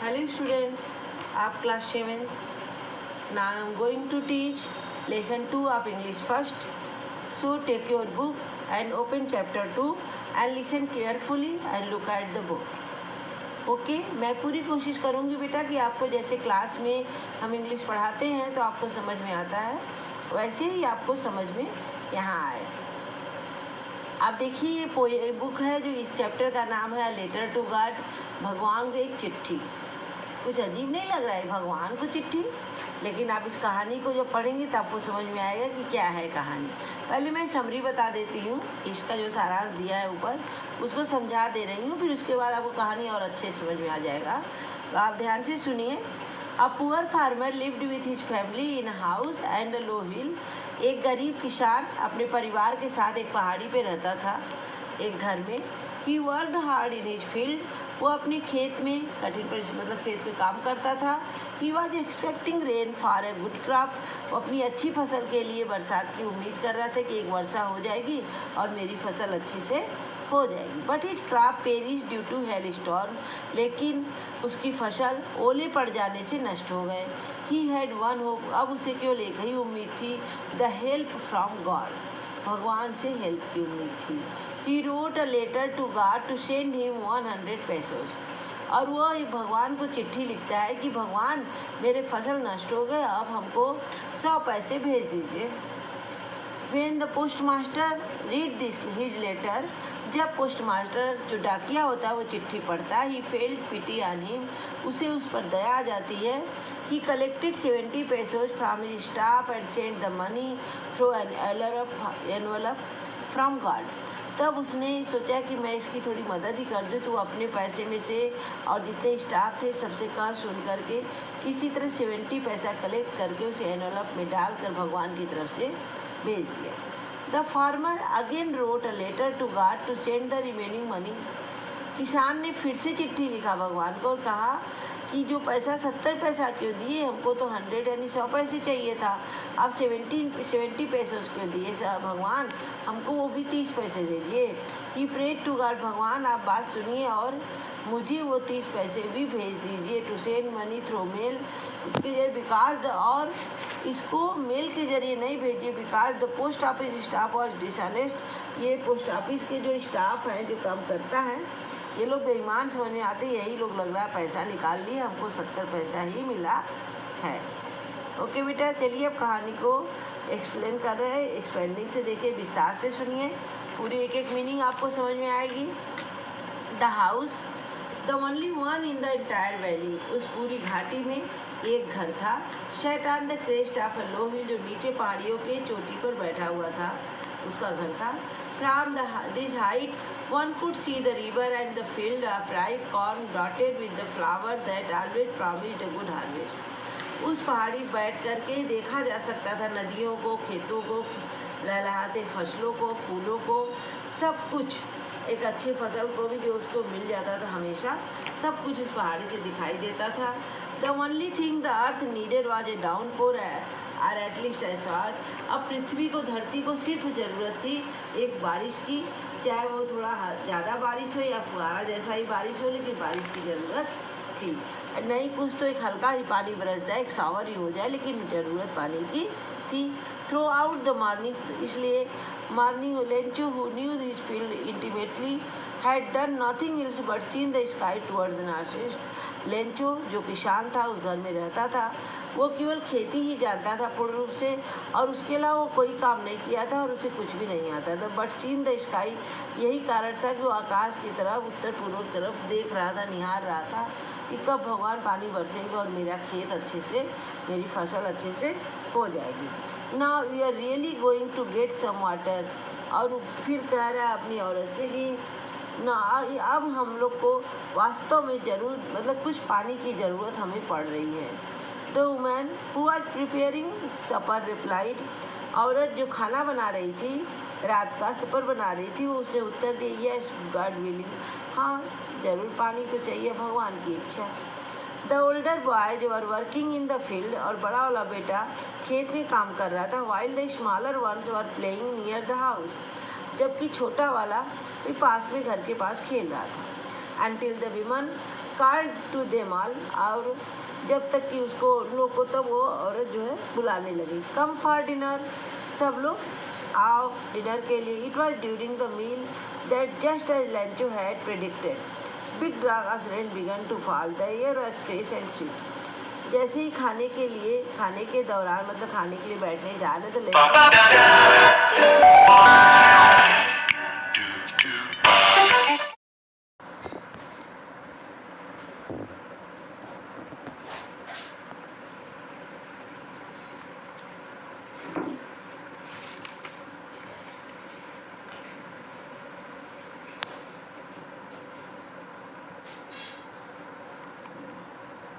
Hello students, आप class 7th. Now I am going to teach lesson 2 of English first. So take your book and open chapter 2 and listen carefully and look at the book. Okay मैं पूरी कोशिश करूँगी बेटा कि आपको जैसे class में हम इंग्लिश पढ़ाते हैं तो आपको समझ में आता है वैसे ही आपको समझ में यहाँ आए। आप देखिए ये बुक है जो इस चैप्टर का नाम है लेटर टू गॉड, भगवान को एक चिट्ठी। कुछ अजीब नहीं लग रहा है भगवान को चिट्ठी, लेकिन आप इस कहानी को जब पढ़ेंगे तो आपको समझ में आएगा कि क्या है कहानी। पहले मैं समरी बता देती हूँ, इसका जो सारांश दिया है ऊपर उसको समझा दे रही हूँ, फिर उसके बाद आपको कहानी और अच्छे समझ में आ जाएगा। तो आप ध्यान से सुनिए। A poor farmer lived with his family in house and a low hill. एक गरीब किसान अपने परिवार के साथ एक पहाड़ी पे रहता था, एक घर में। He worked hard in his field. वो अपने खेत में कठिन परिश्रम मतलब खेत में काम करता था। He was expecting rain for a good crop. वो अपनी अच्छी फसल के लिए बरसात की उम्मीद कर रहा था कि एक वर्षा हो जाएगी और मेरी फसल अच्छी से हो जाएगी। But his crop perish due to hailstorm. लेकिन उसकी फसल ओले पड़ जाने से नष्ट हो गए। He had one hope. अब उसे केवल एक ही उम्मीद थी, द हेल्प फ्रॉम गॉड। भगवान से हेल्प की उम्मीद थी। He wrote a letter to God to send him 100 pesos। और वो भगवान को चिट्ठी लिखता है कि भगवान मेरे फसल नष्ट हो गए, अब हमको 100 पैसे भेज दीजिए। When the postmaster read this his letter, जब पोस्ट मास्टर जो डाकिया होता है वो चिट्ठी पढ़ता है, he failed pity on him. उसे उस पर दया आ जाती है। ही collected 70 pesos from his staff and send the money through an envelope from God. तब उसने सोचा कि मैं इसकी थोड़ी मदद ही कर दूँ, तो वो अपने पैसे में से और जितने स्टाफ थे सबसे कह सुन करके किसी तरह 70 पैसा कलेक्ट करके उसे एनवलप में डालकर भगवान की तरफ से भेज दिया। The farmer again wrote a letter to God to send the remaining money. किसान ने फिर से चिट्ठी लिखा भगवान को और कहा कि जो पैसा 70 पैसा क्यों दिए, हमको तो 100 यानी 100 पैसे चाहिए था, आप 70 pesos क्यों दिए भगवान, हमको वो भी 30 पैसे दीजिए। ही प्रेड टू गॉड, भगवान आप बात सुनिए और मुझे वो 30 पैसे भी भेज दीजिए। To send money through mail, इसके जरिए बिकॉज और इसको मेल के जरिए नहीं भेजिए, because the post office staff was dishonest. ये पोस्ट ऑफिस के जो स्टाफ हैं जो काम करता है ये लोग बेईमान समझ में आते, यही लोग लग रहा है पैसा निकाल लिए, हमको 70 पैसा ही मिला है। ओके बेटा, चलिए अब कहानी को एक्सप्लेन कर रहे हैं, एक्सपेंडिंग से देखिए, विस्तार से सुनिए, पूरी एक एक मीनिंग आपको समझ में आएगी। The house the only one in the entire valley. उस पूरी घाटी में एक घर था। Set on the crest of a low hill, जो नीचे पहाड़ियों के चोटी पर बैठा हुआ था, उसका घर था। From this height one could see the river and the field of ripe corn dotted with the flower that always promised a good harvest। उस पहाड़ी बैठ करके देखा जा सकता था नदियों को, खेतों को, लहलहाते फसलों को, फूलों को, सब कुछ, एक अच्छी फसल को भी जो उसको मिल जाता था हमेशा, सब कुछ उस पहाड़ी से दिखाई देता था। The only thing the earth needed was a downpour और एटलीस्ट ऐसा। अब पृथ्वी को, धरती को सिर्फ ज़रूरत थी एक बारिश की, चाहे वो थोड़ा ज़्यादा बारिश हो या फुहारा जैसा ही बारिश हो, लेकिन बारिश की ज़रूरत थी। नहीं कुछ तो एक हल्का ही पानी बरस जाए, एक शावर ही हो जाए, लेकिन ज़रूरत पानी की थी। थ्रू आउट द मॉर्निंग, इसलिए morning Lencho who knew this field intimately had done nothing else but seen the sky toward the north east. Lencho जो किसान था, उस घर में रहता था, वो केवल खेती ही जानता था पूर्ण रूप से, और उसके अलावा वो कोई काम नहीं किया था और उसे कुछ भी नहीं आता था। बट सीन द स्काई, यही कारण था कि वो आकाश की तरफ, उत्तर पूर्व की तरफ देख रहा था, निहार रहा था कि कब भगवान पानी बरसेंगे और मेरा खेत अच्छे से, मेरी फसल अच्छे से हो जाएगी। Now we are really going to get some water. और फिर कह रहा है अपनी औरत से कि ना अब हम लोग को वास्तव में ज़रूर मतलब कुछ पानी की ज़रूरत हमें पड़ रही है। The woman who was preparing supper replied, औरत जो खाना बना रही थी, रात का सपर बना रही थी, वो उसने उत्तर दिया यस गॉड विलिंग, हाँ ज़रूर पानी तो चाहिए, भगवान की इच्छा। द ओल्डर बॉय जो are working in the field, और बड़ा वाला बेटा खेत में काम कर रहा था। While the smaller ones were playing near the house, जबकि छोटा वाला भी पास में घर के पास खेल रहा था। Until the women, called to them all, और जब तक कि उसको लोग को तब वो औरत जो है बुलाने लगी। कम फॉर डिनर, सब लोग आओ डिनर के लिए। It was during the meal that just as Lencho had predicted big drop of rain began to fall, the air was fresh and sweet. जैसे ही खाने के दौरान मतलब खाने के लिए बैठने जा रहे तो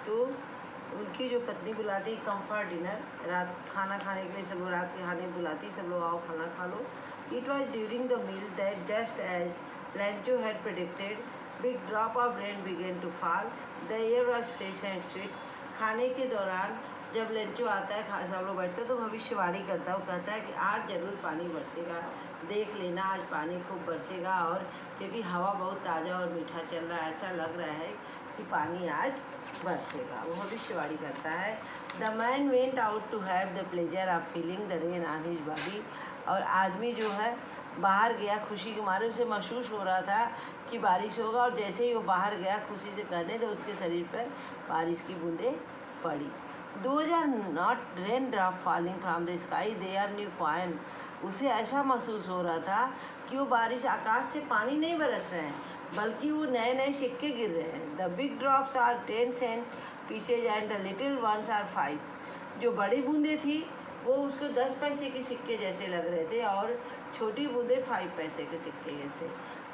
तो उनकी जो पत्नी बुलाती कम्फर्ट डिनर, रात खाना खाने के लिए सब लोग रात के खाने बुलाती, सब लोग आओ खाना खा लो। It was during the meal that just as Lencho had predicted big drop of rain began to fall, the air was fresh and sweet. खाने के दौरान जब लेंचो आता है, सब लोग बैठते तो भविष्यवाणी करता है, वो कहता है कि आज ज़रूर पानी बरसेगा, देख लेना आज पानी खूब बरसेगा, और क्योंकि हवा बहुत ताज़ा और मीठा चल रहा है, ऐसा लग रहा है कि पानी आज बरसेगा, वो भविष्यवाणी करता है। The man went out to have the pleasure of feeling the rain on his body, और आदमी जो है बाहर गया, खुशी के मारे उसे महसूस हो रहा था कि बारिश होगा, और जैसे ही वो बाहर गया खुशी से कहने तो उसके शरीर पर बारिश की बूंदें पड़ी। Those are not raindrop falling from the sky, they are new coin। उसे ऐसा महसूस हो रहा था कि वो बारिश आकाश से पानी नहीं बरस रहे हैं, बल्कि वो नए नए सिक्के गिर रहे हैं। The big drops are 10 cent pieces and the little ones are 5। जो बड़ी बूंदें थी वो उसको 10 पैसे के सिक्के जैसे लग रहे थे, और छोटी बूंदें 5 पैसे के सिक्के जैसे।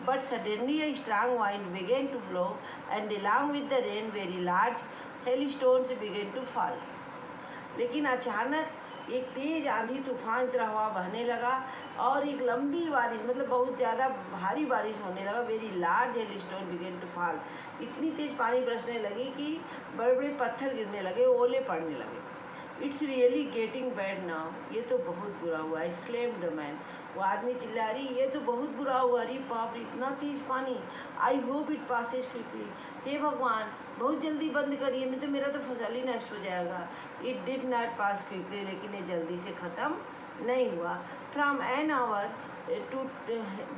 But suddenly a strong wind began to blow and along with the rain very large hailstones began to fall। लेकिन अचानक एक तेज आंधी तूफान तरह हवा बहने लगा और एक लंबी बारिश मतलब बहुत ज़्यादा भारी बारिश होने लगा। Very large hailstone began to fall. इतनी तेज पानी बरसने लगी कि बड़े बड़े पत्थर गिरने लगे, ओले पड़ने लगे। It's really getting bad now. ये तो बहुत बुरा हुआ, एक्सक्लेम्ड द मैन। वो आदमी चिल्ला रही, ये तो बहुत बुरा हुआ, अरे बाप रे इतना तेज पानी। I hope it passes quickly. हे भगवान बहुत जल्दी बंद करिए, नहीं तो मेरा तो फसल ही नष्ट हो जाएगा। It did not pass quickly, लेकिन ये जल्दी से ख़त्म नहीं हुआ। From an hour to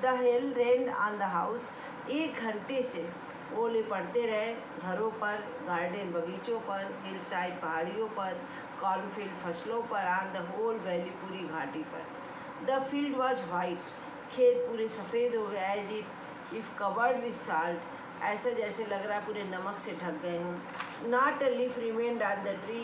the hail rain on the house. 1 घंटे से ओले पड़ते रहे घरों पर, गार्डन बगीचों पर, हिल साइड पहाड़ियों पर, कॉर्नफील्ड फसलों पर, ऑन द होल वैली पूरी घाटी पर। The field was white. खेत पूरे सफ़ेद हो गए। As if covered with salt. ऐसा जैसे लग रहा पूरे नमक से ढक गए हों। Not a leaf remained on the tree.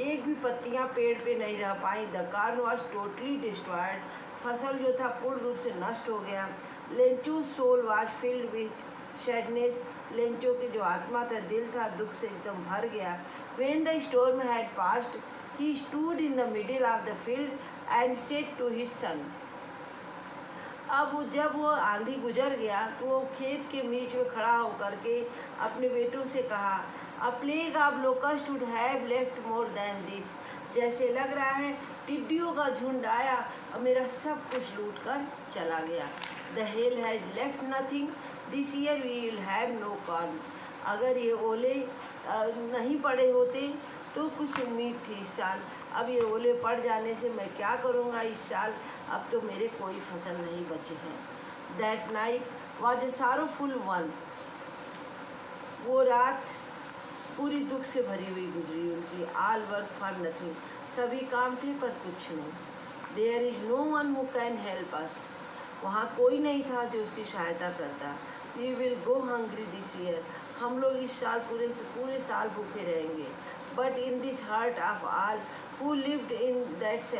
एक भी पत्तियां पेड़ पे नहीं रह पाई। The corn was totally destroyed. फसल जो था पूर्ण रूप से नष्ट हो गया। Lencho soul was filled with sadness. Lencho की जो आत्मा था, दिल था, दुख से एकदम भर गया। When the storm had passed, he stood in the middle of the field and said to his son। अब जब वो आंधी गुजर गया तो वो खेत के बीच में खड़ा होकर के अपने बेटों से कहा, A plague of locusts would have left more than this। जैसे लग रहा है टिड्डियों का झुंड आया और मेरा सब कुछ लूट कर चला गया। The hail has left nothing, this year we will have no corn। अगर ये ओले नहीं पड़े होते तो कुछ उम्मीद थी इस साल, अब ये ओले पड़ जाने से मैं क्या करूँगा इस साल, अब तो मेरे कोई फसल नहीं बचे हैं। That night was a sorrowful one। वो रात पूरी दुख से भरी हुई गुजरी उनकी। All work for nothing। सभी काम थे पर कुछ नहीं। There is no one who can help us। वहाँ कोई नहीं था जो उसकी सहायता करता। We will go hungry this year। हम लोग इस साल पूरे साल भूखे रहेंगे। But in this heart of all who lived in that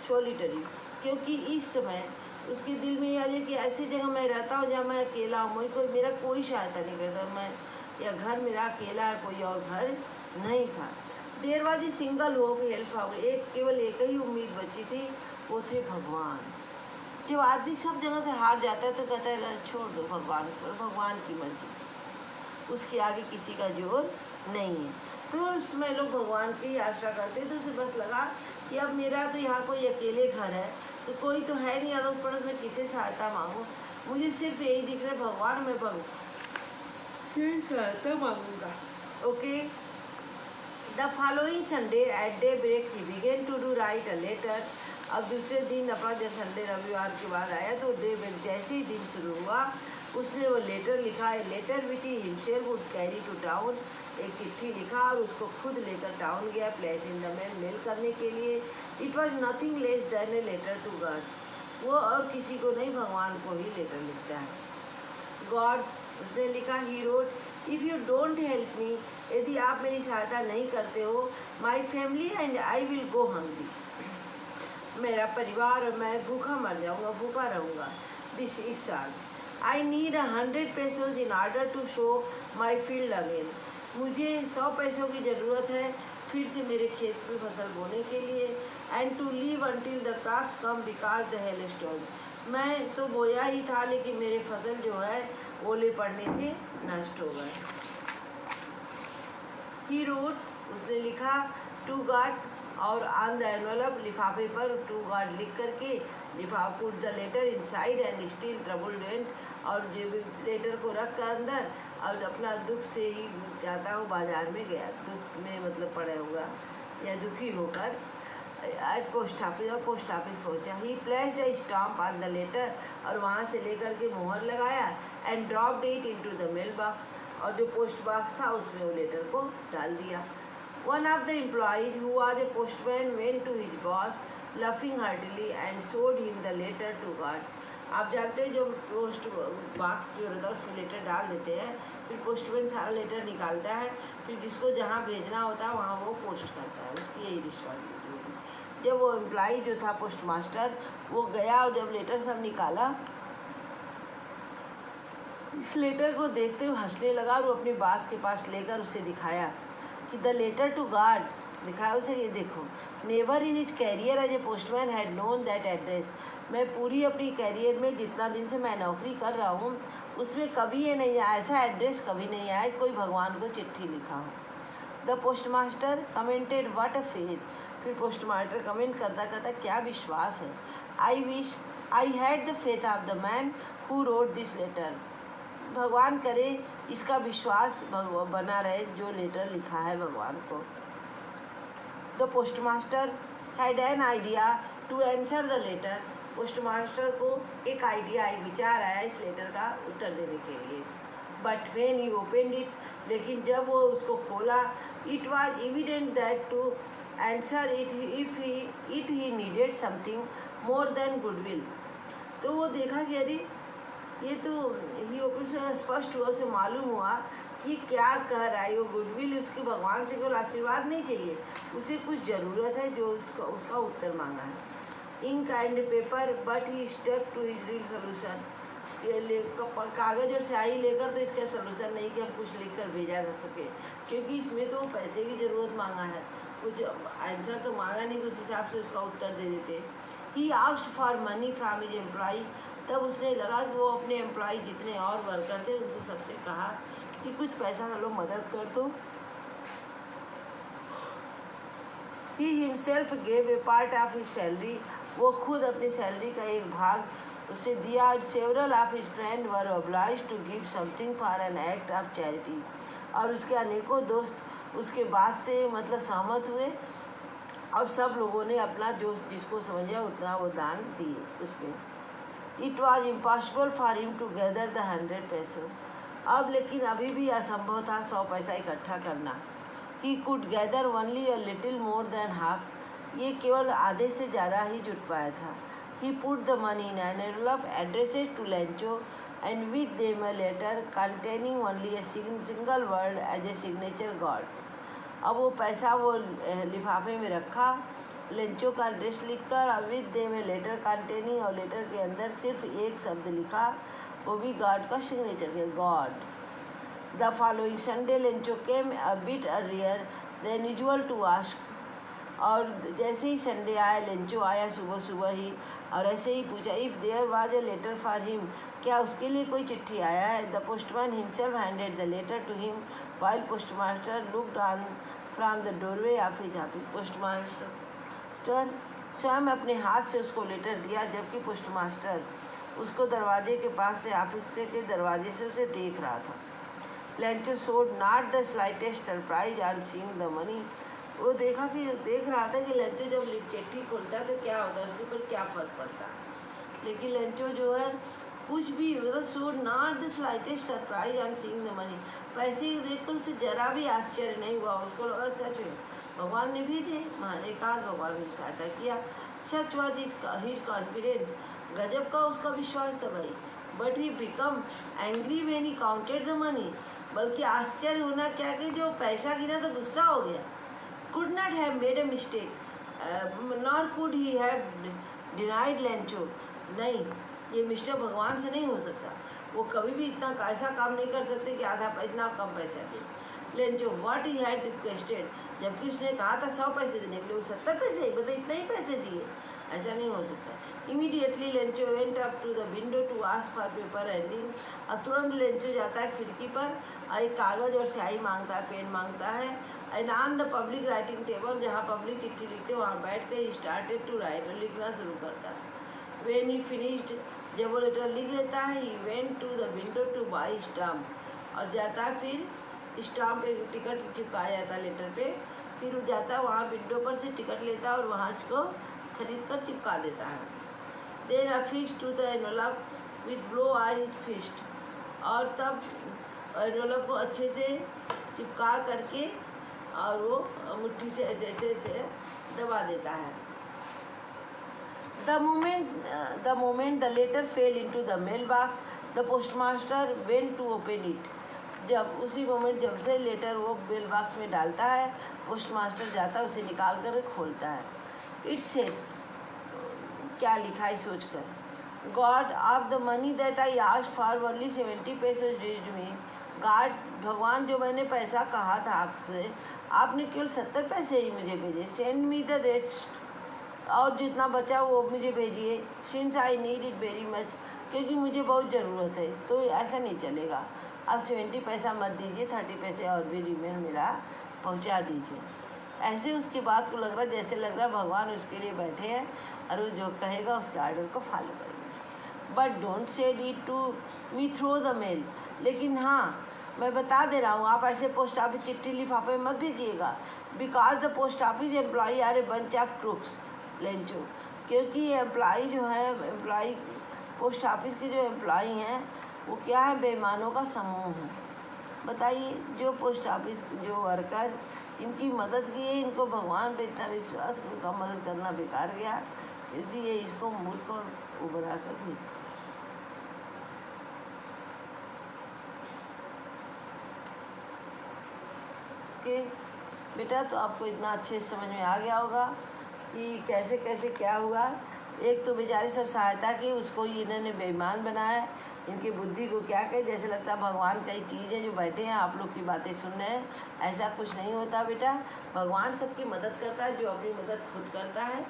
solitary। क्योंकि इस समय उसके दिल में यह है कि ऐसी जगह मैं रहता हूँ जहाँ मैं अकेला हूँ, मेरा कोई सहायता नहीं करता, मैं या घर मेरा अकेला है, कोई और घर नहीं था। There was a single hope help out. केवल एक ही उम्मीद बची थी, वो थे भगवान। जब आदमी सब जगह से हार जाता है तो कहता है छोड़ दो भगवान पर, भगवान की मर्जी, उसके आगे किसी का जोर नहीं है। तो उसमें लोग भगवान की आशा करते तो उसे बस लगा कि अब मेरा तो यहाँ कोई अकेले घर है, तो कोई तो है नहीं अड़ोस पड़ोस में, किसे सहायता मांगूँ, मुझे सिर्फ यही दिख रहा है भगवान में आपसे सहायता मांगूंगा। Okay. The following Sunday at daybreak he began to do write a letter. अब दूसरे दिन अपना जब संडे रविवार के बाद आया तो डे ब्रेक जैसे ही दिन शुरू हुआ उसने वो लेटर लिखा। A letter which he himself would carry to town. एक चिट्ठी लिखा और उसको खुद लेकर टाउन गया प्लेस इन द मेल करने के लिए। It was nothing less than a letter to God. वो और किसी को नहीं, भगवान को ही लेटर लिखता है। गॉड, उसने लिखा, he wrote, if you don't help me, यदि आप मेरी सहायता नहीं करते हो, my family and I will go hungry, मेरा परिवार और मैं भूखा मर जाऊंगा, भूखा रहूँगा। दिस इज साल। I need 100 pesos in order to show my field again. मुझे 100 पैसों की ज़रूरत है फिर से मेरे खेत में फसल बोने के लिए। And to live until the crops come because the hailstorm. मैं तो बोया ही था लेकिन मेरे फसल जो है ओले पड़ने से नष्ट हो गए। ही रोट, उसने लिखा, टू गॉड, और ऑन द एनवलप, लिफाफे पर टू गॉड लिख करके लिफाफा put the letter inside and still troubled and, और जो लेटर को रख कर अंदर और अपना दुख से ही जाता हो बाजार में गया, दुख में मतलब पड़ा हुआ या दुखी होकर एट पोस्ट ऑफिस, और पोस्ट ऑफिस पहुंचा। He placed a stamp on the letter, और वहाँ से लेकर के मोहर लगाया and dropped it into the mailbox, और जो पोस्ट बॉक्स था उसमें वो लेटर को डाल दिया। One of the employees, who was a postman, went to his boss, laughing heartily, and showed him the letter to God. आप जानते हो जो पोस्ट बॉक्स जो रहता है उसमें लेटर डाल देते हैं, फिर पोस्टमैन सारा लेटर निकालता है, फिर जिसको जहाँ भेजना होता है वहाँ वो पोस्ट करता है, उसकी यही रिस्पॉन्सिबिलिटी होती है। जब वो एम्प्लॉई जो था पोस्ट मास्टर, वो गया और जब लेटर सब निकाला, इस लेटर को देखते हुए हंसने लगा और वो अपने बॉस के पास लेकर उसे दिखाया कि द लेटर टू गॉड दिखाया उसे, ये देखो। Never in his career as a postman had known that address. मैं पूरी अपनी कैरियर में जितना दिन से मैं नौकरी कर रहा हूँ उसमें कभी ये नहीं आया, ऐसा एड्रेस कभी नहीं आया कोई भगवान को चिट्ठी लिखा हो। The postmaster commented, what a faith. फिर पोस्ट मास्टर कमेंट करता करता, क्या विश्वास है। I wish I had the faith of the man who wrote this letter. भगवान करे इसका विश्वास बना रहे जो लेटर लिखा है भगवान को। The postmaster had an idea to answer the letter. Postmaster को एक आइडिया, एक विचार आया इस लेटर का उत्तर देने के लिए। But when he opened it, लेकिन जब वो उसको खोला, it was evident that to answer it if he needed something more than goodwill. तो वो देखा कि अरे ये तो ही ओपन से स्पष्ट हुआ, उसे मालूम हुआ कि क्या कह रहा है। वो गुडविल, उसके भगवान से केवल आशीर्वाद नहीं चाहिए, उसे कुछ ज़रूरत है जो उसका उत्तर मांगा है। Ink and paper, but he stuck to his real solution. कागज़ और स्याही लेकर तो इसका सोल्यूशन नहीं कि हम कुछ लिख कर भेजा जा सके, क्योंकि इसमें तो पैसे की ज़रूरत मांगा है, कुछ आंसर तो मांगा नहीं, उस हिसाब से उसका उत्तर दे देते। He asked for money from his employee. तब उसने लगा कि वो अपने एम्प्लॉई जितने और वर्कर थे उनसे सबसे कहा कि कुछ पैसा लो, मदद कर दो। He himself gave a part of his salary. वो खुद अपनी सैलरी का एक भाग उसे दिया। Several of his friend were obliged to give something for an act of charity. और उसके अनेकों दोस्त उसके बात से मतलब सहमत हुए और सब लोगों ने अपना जो जिसको समझा उतना वो दान दिए उसमें। It was impossible for him to gather the 100 pesos। अब लेकिन अभी भी असंभव था 100 पैसा इकट्ठा करना। He could gather only a little more than half. ये केवल आधे से ज़्यादा ही जुट पाया था। He put the money in an envelope addressed to Lencho and with them a letter containing only a single word as a signature God. अब वो पैसा वो लिफाफे में रखा, लेंचो का एड्रेस लिखकर, और with them a letter containing, और लेटर के अंदर सिर्फ एक शब्द लिखा, वो भी गॉड का सिग्नेचर के, God. The following Sunday Lencho came a bit earlier than usual to ask. और जैसे ही संडे आया लेंचो आया सुबह सुबह ही और ऐसे ही पूछा, if there was a letter for him, क्या उसके लिए कोई चिट्ठी आया है। The postman himself handed the letter to him while postmaster looked on from the doorway of his office. Postmaster स्वयं अपने हाथ से उसको लेटर दिया, जबकि पोस्टमास्टर उसको दरवाजे के पास से ऑफिस से के दरवाजे से उसे देख रहा था। Lencho showed not the slightest surprise on seeing the money. वो देख रहा था कि लेंचो जब चिट्ठी खोलता है तो क्या होता है, उसके ऊपर क्या फर्क पड़ता है। लेकिन लेंचो जो है कुछ भी मतलब showed not the slightest surprise on seeing the money, पैसे देखकर उसे जरा भी आश्चर्य नहीं हुआ। उसको लगा सच में भगवान ने भी थे, मैंने कहा भगवान ने सहायता किया। सच वॉज हिज कॉन्फिडेंस, गजब का उसका विश्वास था भाई। But he become angry when he counted the money, बल्कि आश्चर्य होना क्या कि जो पैसा गिना तो गुस्सा हो गया। Could not have made a mistake nor could he have denied Lencho, नहीं ये मिस्टेक भगवान से नहीं हो सकता, वो कभी भी इतना ऐसा काम नहीं कर सकते कि इतना कम पैसा दे। Lencho what he had requested, जबकि उसने कहा था 100 पैसे देने के लिए, वो 70 पैसे मतलब इतना ही पैसे दिए, ऐसा नहीं हो सकता। Immediately Lencho went up to the window to ask for paper and ink, और तुरंत लेंचो जाता है खिड़की पर और एक कागज़ और स्याही मांगता है, पेन मांगता है। And on the public writing table, जहाँ पब्लिक चिट्ठी लिखते वहाँ बैठ कर स्टार्टेड टू राइट, और लिखना शुरू करता है। व्हेन ही फिनिश्ड, जब वो लेटर लिख लेता है, he went to the window to buy stamp, और जाता है फिर स्टाम्प एक टिकट चिपकाया जाता है लेटर पे, फिर वो जाता है वहाँ विंडो पर से टिकट लेता है और वहाँ को खरीद कर चिपका देता है। Then affix to the envelope with blow I fist, और तब एनवलप को अच्छे से चिपका करके और वो मुट्ठी से ऐसे दबा देता है। The moment the letter fell into the mailbox, the postmaster went to open it. जब उसी मोमेंट जब से लेटर वो मेल बॉक्स में डालता है, पोस्ट मास्टर जाता है उसे निकाल कर खोलता है। इट्स सेड, क्या लिखा है सोचकर, God of the money that I asked for only 70 पैसे रीच्ड मी। गॉड, भगवान, जो मैंने पैसा कहा था आपसे, आपने केवल 70 पैसे ही मुझे भेजे। सेंड मी द रेस्ट, और जितना बचा वो मुझे भेजिए। Since I need it very much, क्योंकि मुझे बहुत ज़रूरत है। तो ऐसा नहीं चलेगा, आप 70 पैसा मत दीजिए, 30 पैसे और भी रिमेन मेरा पहुंचा दीजिए। ऐसे उसकी बात को लग रहा जैसे लग रहा भगवान उसके लिए बैठे हैं और वो जो कहेगा उसके आर्डर को फॉलो करेंगे। But don't said it to me through the mail, लेकिन हाँ मैं बता दे रहा हूँ, आप ऐसे पोस्ट ऑफिस चिट्ठी लिफाफे मत भेजिएगा। Because the post office employee are a bunch of crooks Lencho, क्योंकि एम्प्लॉई जो है, एम्प्लॉई पोस्ट ऑफिस के जो एम्प्लॉई हैं वो क्या है, बेईमानों का समूह है। बताइए, जो पोस्ट ऑफिस जो वर्कर इनकी मदद की है, इनको भगवान पे इतना विश्वास, उनका मदद करना बेकार गया, क्योंकि ये इसको मूर्ख और उभरा कर भी। ओके बेटा, तो आपको इतना अच्छे से समझ में आ गया होगा कि कैसे कैसे क्या हुआ। एक तो बेचारे सब सहायता की, उसको इन्होंने बेईमान बनाया, इनकी बुद्धि को क्या कहे, जैसे लगता है भगवान कई चीज़ है जो बैठे हैं आप लोग की बातें सुन रहे हैं। ऐसा कुछ नहीं होता बेटा, भगवान सबकी मदद करता है, जो अपनी मदद खुद करता है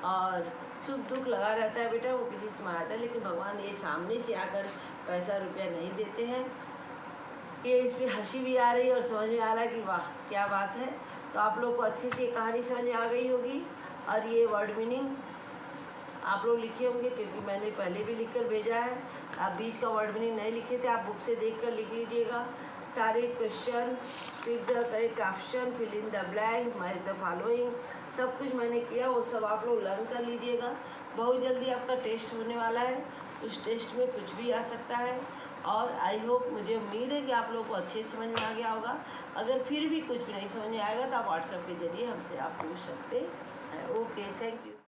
और सुख दुख लगा रहता है बेटा, वो किसी से मांगता है। लेकिन भगवान ये सामने से आकर पैसा रुपया नहीं देते हैं। ये इस पर हंसी भी आ रही है और समझ में आ रहा है कि वाह क्या बात है। तो आप लोग को अच्छे से कहानी समझ में आ गई होगी, और ये वर्ड मीनिंग आप लोग लिखे होंगे, क्योंकि मैंने पहले भी लिख कर भेजा है। आप बीच का वर्ड मीनिंग नहीं लिखे थे, आप बुक से देख कर लिख लीजिएगा। सारे question, pick the correct option, fill in the blank, match the following, सब कुछ मैंने किया, वो सब आप लोग लर्न कर लीजिएगा। बहुत जल्दी आपका टेस्ट होने वाला है, उस टेस्ट में कुछ भी आ सकता है। और आई होप, मुझे उम्मीद है कि आप लोगों को अच्छे से समझ में आ गया होगा। अगर फिर भी कुछ भी नहीं समझ में आएगा तो आप व्हाट्सएप के जरिए हमसे आप पूछ सकते हैं। Okay, thank you.